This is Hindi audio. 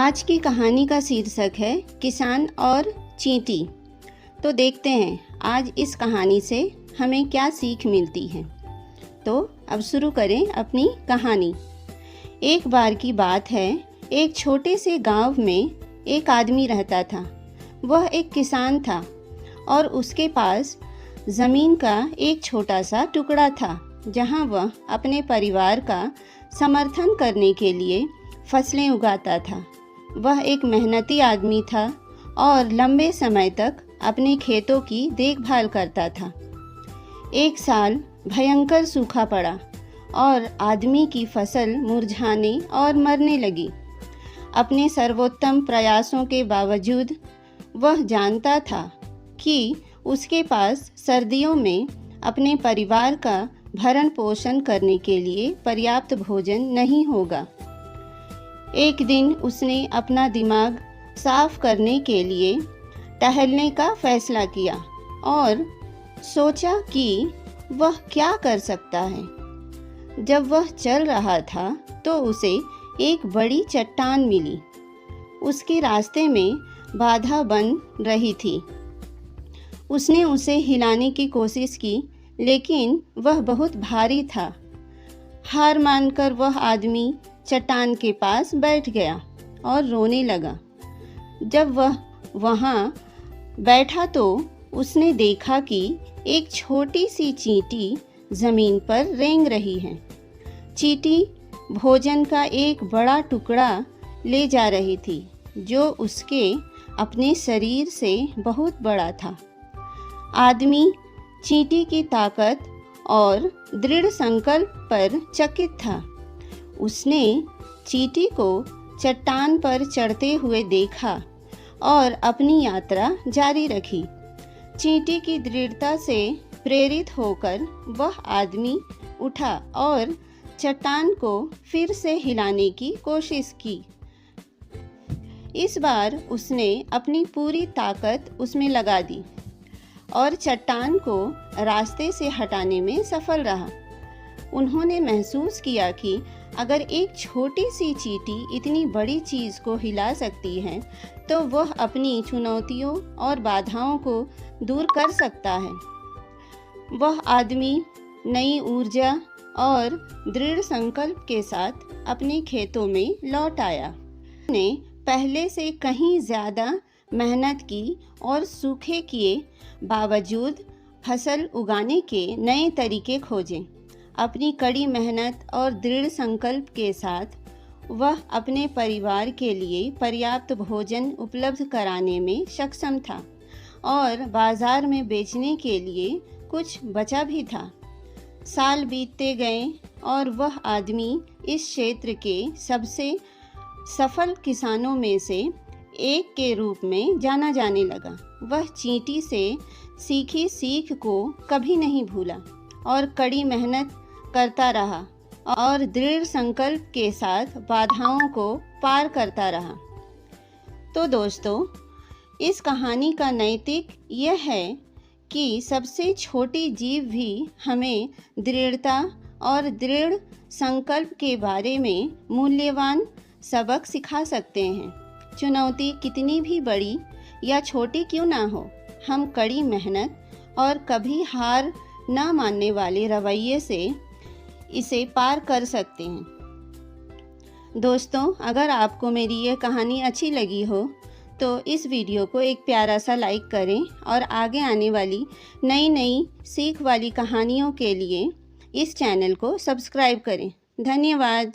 आज की कहानी का शीर्षक है किसान और चींटी। तो देखते हैं आज इस कहानी से हमें क्या सीख मिलती है। तो अब शुरू करें अपनी कहानी। एक बार की बात है, एक छोटे से गांव में एक आदमी रहता था। वह एक किसान था और उसके पास ज़मीन का एक छोटा सा टुकड़ा था, जहां वह अपने परिवार का समर्थन करने के लिए फसलें उगाता था। वह एक मेहनती आदमी था और लंबे समय तक अपने खेतों की देखभाल करता था। एक साल भयंकर सूखा पड़ा और आदमी की फसल मुरझाने और मरने लगी। अपने सर्वोत्तम प्रयासों के बावजूद वह जानता था कि उसके पास सर्दियों में अपने परिवार का भरण पोषण करने के लिए पर्याप्त भोजन नहीं होगा। एक दिन उसने अपना दिमाग साफ करने के लिए टहलने का फैसला किया और सोचा कि वह क्या कर सकता है। जब वह चल रहा था तो उसे एक बड़ी चट्टान मिली। उसके रास्ते में बाधा बन रही थी। उसने उसे हिलाने की कोशिश की, लेकिन वह बहुत भारी था। हार मानकर वह आदमी चट्टान के पास बैठ गया और रोने लगा। जब वह वहाँ बैठा तो उसने देखा कि एक छोटी सी चींटी ज़मीन पर रेंग रही है। चींटी भोजन का एक बड़ा टुकड़ा ले जा रही थी, जो उसके अपने शरीर से बहुत बड़ा था। आदमी चींटी की ताकत और दृढ़ संकल्प पर चकित था। उसने चींटी को चट्टान पर चढ़ते हुए देखा और अपनी यात्रा जारी रखी। चींटी की दृढ़ता से प्रेरित होकर वह आदमी उठा और चट्टान को फिर से हिलाने की कोशिश की। इस बार उसने अपनी पूरी ताकत उसमें लगा दी और चट्टान को रास्ते से हटाने में सफल रहा। उन्होंने महसूस किया कि अगर एक छोटी सी चींटी इतनी बड़ी चीज़ को हिला सकती है, तो वह अपनी चुनौतियों और बाधाओं को दूर कर सकता है। वह आदमी नई ऊर्जा और दृढ़ संकल्प के साथ अपने खेतों में लौट आया। उसने पहले से कहीं ज़्यादा मेहनत की और सूखे किए बावजूद फसल उगाने के नए तरीके खोजे। अपनी कड़ी मेहनत और दृढ़ संकल्प के साथ वह अपने परिवार के लिए पर्याप्त भोजन उपलब्ध कराने में सक्षम था और बाजार में बेचने के लिए कुछ बचा भी था। साल बीतते गए और वह आदमी इस क्षेत्र के सबसे सफल किसानों में से एक के रूप में जाना जाने लगा। वह चींटी से सीखी सीख को कभी नहीं भूला और कड़ी मेहनत करता रहा और दृढ़ संकल्प के साथ बाधाओं को पार करता रहा। तो दोस्तों, इस कहानी का नैतिक यह है कि सबसे छोटी जीव भी हमें दृढ़ता और दृढ़ संकल्प के बारे में मूल्यवान सबक सिखा सकते हैं। चुनौती कितनी भी बड़ी या छोटी क्यों ना हो, हम कड़ी मेहनत और कभी हार ना मानने वाले रवैये से इसे पार कर सकते हैं। दोस्तों, अगर आपको मेरी यह कहानी अच्छी लगी हो तो इस वीडियो को एक प्यारा सा लाइक करें और आगे आने वाली नई नई सीख वाली कहानियों के लिए इस चैनल को सब्सक्राइब करें। धन्यवाद।